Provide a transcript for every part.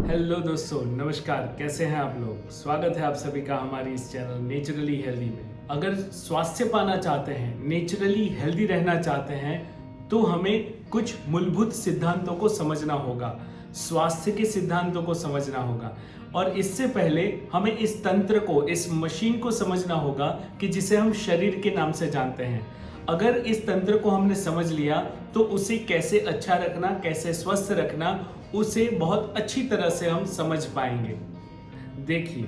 Hello दोस्तों, नमस्कार। कैसे हैं आप लोग? स्वागत है आप सभी का हमारी इस चैनल नेचुरली हेल्दी में। अगर स्वास्थ्य पाना चाहते हैं, नेचुरली हेल्दी रहना चाहते हैं, तो हमें कुछ मूलभूत सिद्धांतों को समझना होगा, स्वास्थ्य के सिद्धांतों को समझना होगा। और इससे पहले हमें इस तंत्र को, इस मशीन को समझना होगा कि जिसे हम शरीर के नाम से जानते हैं। अगर इस तंत्र को हमने समझ लिया तो उसे कैसे अच्छा रखना, कैसे स्वस्थ रखना, उसे बहुत अच्छी तरह से हम समझ पाएंगे। देखिए,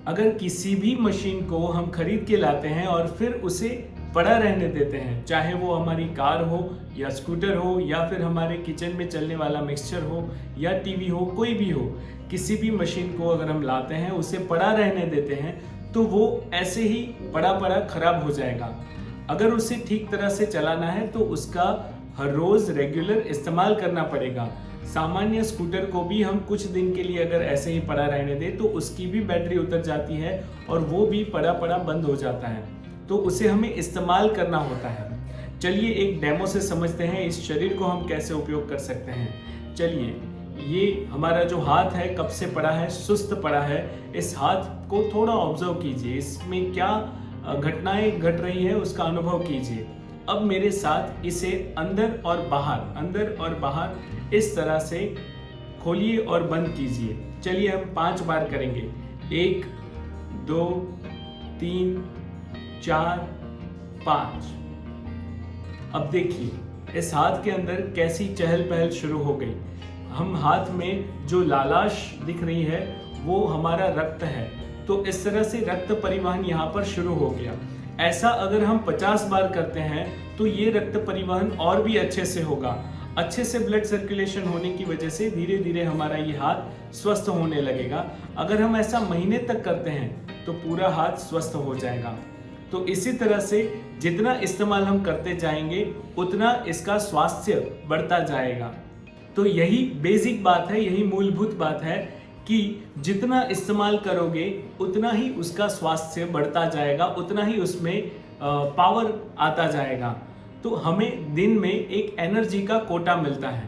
अगर किसी भी मशीन को हम खरीद के लाते हैं और फिर उसे पड़ा रहने देते हैं, चाहे वो हमारी कार हो या स्कूटर हो या फिर हमारे किचन में चलने वाला मिक्सचर हो या टीवी हो, कोई भी हो, किसी भी मशीन को अगर हम लाते हैं, उसे पड़ा रहने देते हैं, तो वो ऐसे ही पड़ा पड़ा खराब हो जाएगा। अगर उसे ठीक तरह से चलाना है तो उसका हर रोज रेगुलर इस्तेमाल करना पड़ेगा। सामान्य स्कूटर को भी हम कुछ दिन के लिए अगर ऐसे ही पड़ा रहने दें तो उसकी भी बैटरी उतर जाती है और वो भी पड़ा पड़ा बंद हो जाता है, तो उसे हमें इस्तेमाल करना होता है। चलिए एक डेमो से समझते हैं इस शरीर को हम कैसे उपयोग कर सकते हैं। चलिए, ये हमारा जो हाथ है कब से पड़ा है, सुस्त पड़ा है। इस हाथ को थोड़ा ऑब्जर्व कीजिए, इसमें क्या घटनाएं घट रही है उसका अनुभव कीजिए। अब मेरे साथ इसे अंदर और बाहर इस तरह से खोलिए और बंद कीजिए। चलिए हम 5 बार करेंगे। 1 2 3 4 5। अब देखिए इस हाथ के अंदर कैसी चहल पहल शुरू हो गई। हम हाथ में जो लालाश दिख रही है वो हमारा रक्त है, तो इस तरह से रक्त परिवहन यहाँ पर शुरू हो गया। ऐसा अगर हम 50 बार करते हैं तो ये रक्त परिवहन और भी अच्छे से होगा। अच्छे से ब्लड सर्कुलेशन होने की वजह से धीरे धीरे हमारा ये हाथ स्वस्थ होने लगेगा। अगर हम ऐसा महीने तक करते हैं तो पूरा हाथ स्वस्थ हो जाएगा। तो इसी तरह से जितना इस्तेमाल हम करते जाएंगे उतना इसका स्वास्थ्य बढ़ता जाएगा। तो यही बेसिक बात है, यही मूलभूत बात है कि जितना इस्तेमाल करोगे उतना ही उसका स्वास्थ्य बढ़ता जाएगा, उतना ही उसमें पावर आता जाएगा। तो हमें दिन में एक एनर्जी का कोटा मिलता है।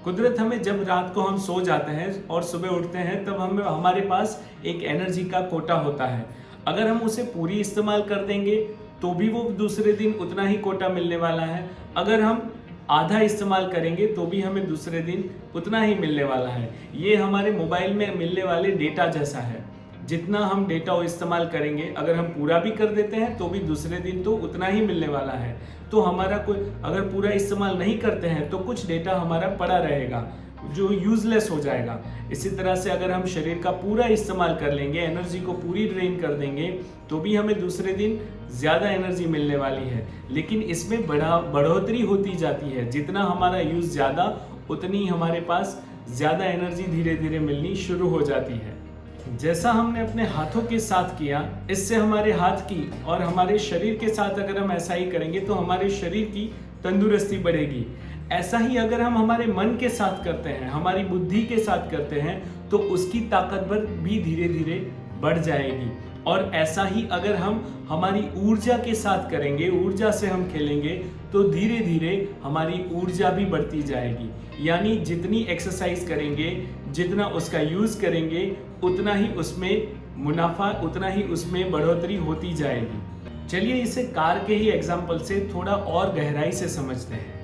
कुदरत हमें, जब रात को हम सो जाते हैं और सुबह उठते हैं, तब हमारे पास एक एनर्जी का कोटा होता है। अगर हम उसे पूरी इस्तेमाल कर देंगे तो भी वो दूसरे दिन उतना ही कोटा मिलने वाला है। अगर हम आधा इस्तेमाल करेंगे तो भी हमें दूसरे दिन उतना ही मिलने वाला है। ये हमारे मोबाइल में मिलने वाले डेटा जैसा है। जितना हम डेटा इस्तेमाल करेंगे, अगर हम पूरा भी कर देते हैं तो भी दूसरे दिन तो उतना ही मिलने वाला है। तो हमारा कोई, अगर पूरा इस्तेमाल नहीं करते हैं तो कुछ डेटा हमारा पड़ा रहेगा जो यूजलेस हो जाएगा। इसी तरह से अगर हम शरीर का पूरा इस्तेमाल कर लेंगे, एनर्जी को पूरी ड्रेन कर देंगे, तो भी हमें दूसरे दिन ज़्यादा एनर्जी मिलने वाली है। लेकिन इसमें बढ़ोतरी होती जाती है। जितना हमारा यूज़ ज़्यादा, उतनी हमारे पास ज़्यादा एनर्जी धीरे धीरे मिलनी शुरू हो जाती है। जैसा हमने अपने हाथों के साथ किया, इससे हमारे हाथ की और हमारे शरीर के साथ अगर हम ऐसा ही करेंगे तो हमारे शरीर की तंदुरुस्ती बढ़ेगी। ऐसा ही अगर हम हमारे मन के साथ करते हैं, हमारी बुद्धि के साथ करते हैं, तो उसकी ताकत भी धीरे धीरे बढ़ जाएगी। और ऐसा ही अगर हम हमारी ऊर्जा के साथ करेंगे, ऊर्जा से हम खेलेंगे, तो धीरे धीरे हमारी ऊर्जा भी बढ़ती जाएगी। यानी जितनी एक्सरसाइज करेंगे, जितना उसका यूज़ करेंगे, उतना ही उसमें मुनाफा, उतना ही उसमें बढ़ोतरी होती जाएगी। चलिए इसे कार के ही एग्जाम्पल से थोड़ा और गहराई से समझते हैं।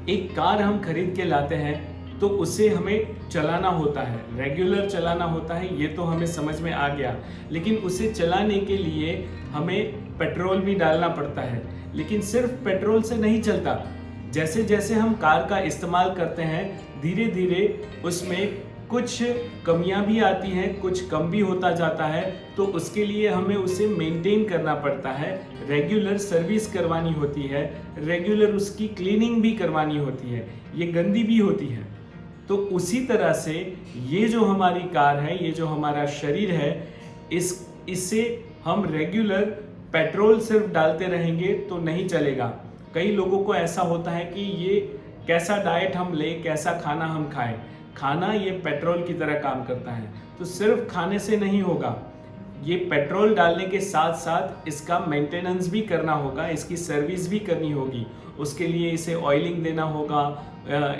एक कार हम खरीद के लाते हैं तो उसे हमें चलाना होता है, रेगुलर चलाना होता है, ये तो हमें समझ में आ गया। लेकिन उसे चलाने के लिए हमें पेट्रोल भी डालना पड़ता है। लेकिन सिर्फ पेट्रोल से नहीं चलता। जैसे जैसे हम कार का इस्तेमाल करते हैं, धीरे धीरे उसमें कुछ कमियां भी आती हैं, कुछ कम भी होता जाता है। तो उसके लिए हमें उसे मेंटेन करना पड़ता है, रेगुलर सर्विस करवानी होती है, रेगुलर उसकी क्लीनिंग भी करवानी होती है। ये गंदी भी होती है। तो उसी तरह से ये जो हमारी कार है, ये जो हमारा शरीर है, इससे हम रेगुलर पेट्रोल सिर्फ डालते रहेंगे तो नहीं चलेगा। कई लोगों को ऐसा होता है कि ये कैसा डाइट हम लें, कैसा खाना हम खाएं। खाना ये पेट्रोल की तरह काम करता है। तो सिर्फ खाने से नहीं होगा, ये पेट्रोल डालने के साथ साथ इसका मेंटेनेंस भी करना होगा, इसकी सर्विस भी करनी होगी। उसके लिए इसे ऑयलिंग देना होगा,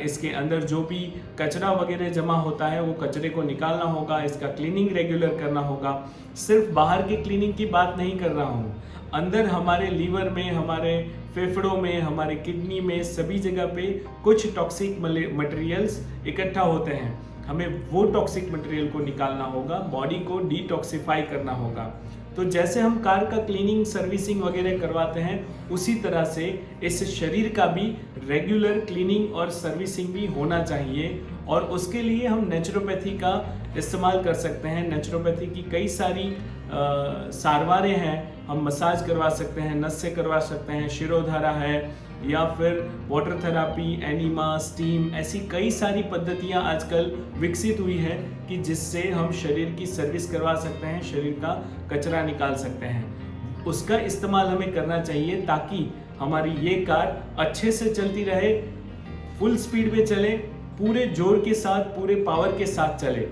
इसके अंदर जो भी कचरा वगैरह जमा होता है वो कचरे को निकालना होगा, इसका क्लीनिंग रेगुलर करना होगा। सिर्फ बाहर की क्लीनिंग की बात नहीं कर रहा हूँ, अंदर हमारे लीवर में, हमारे फेफड़ों में, हमारे किडनी में, सभी जगह पे कुछ टॉक्सिक मटेरियल्स इकट्ठा होते हैं। हमें वो टॉक्सिक मटेरियल को निकालना होगा, बॉडी को डिटॉक्सिफाई करना होगा। तो जैसे हम कार का क्लीनिंग, सर्विसिंग वगैरह करवाते हैं, उसी तरह से इस शरीर का भी रेगुलर क्लीनिंग और सर्विसिंग भी होना चाहिए। और उसके लिए हम नेचुरोपैथी का इस्तेमाल कर सकते हैं। नेचुरोपैथी की कई सारी सारवारें हैं, हम मसाज करवा सकते हैं, नस से करवा सकते हैं, शिरोधारा है, या फिर वाटर थेरापी, एनिमा, स्टीम, ऐसी कई सारी पद्धतियां आजकल विकसित हुई है कि जिससे हम शरीर की सर्विस करवा सकते हैं, शरीर का कचरा निकाल सकते हैं। उसका इस्तेमाल हमें करना चाहिए ताकि हमारी ये कार अच्छे से चलती रहे, फुल स्पीड में चले, पूरे जोर के साथ, पूरे पावर के साथ चले।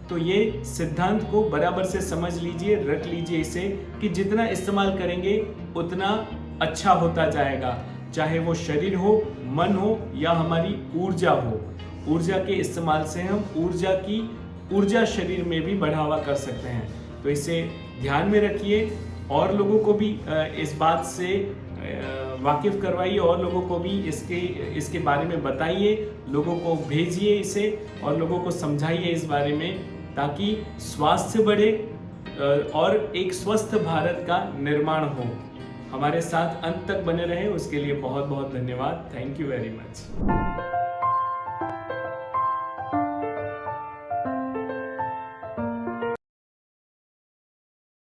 तो ये सिद्धांत को बराबर से समझ लीजिए, रख लीजिए इसे, कि जितना इस्तेमाल करेंगे उतना अच्छा होता जाएगा। चाहे वो शरीर हो, मन हो, या हमारी ऊर्जा हो। ऊर्जा के इस्तेमाल से हम ऊर्जा शरीर में भी बढ़ावा कर सकते हैं। तो इसे ध्यान में रखिए, और लोगों को भी इस बात से वाकिफ करवाइए, और लोगों को भी इसके बारे में बताइए, लोगों को भेजिए इसे, और लोगों को समझाइए इस बारे में, ताकि स्वास्थ्य बढ़े और एक स्वस्थ भारत का निर्माण हो। हमारे साथ अंत तक बने रहे, उसके लिए बहुत बहुत धन्यवाद। Thank you very much.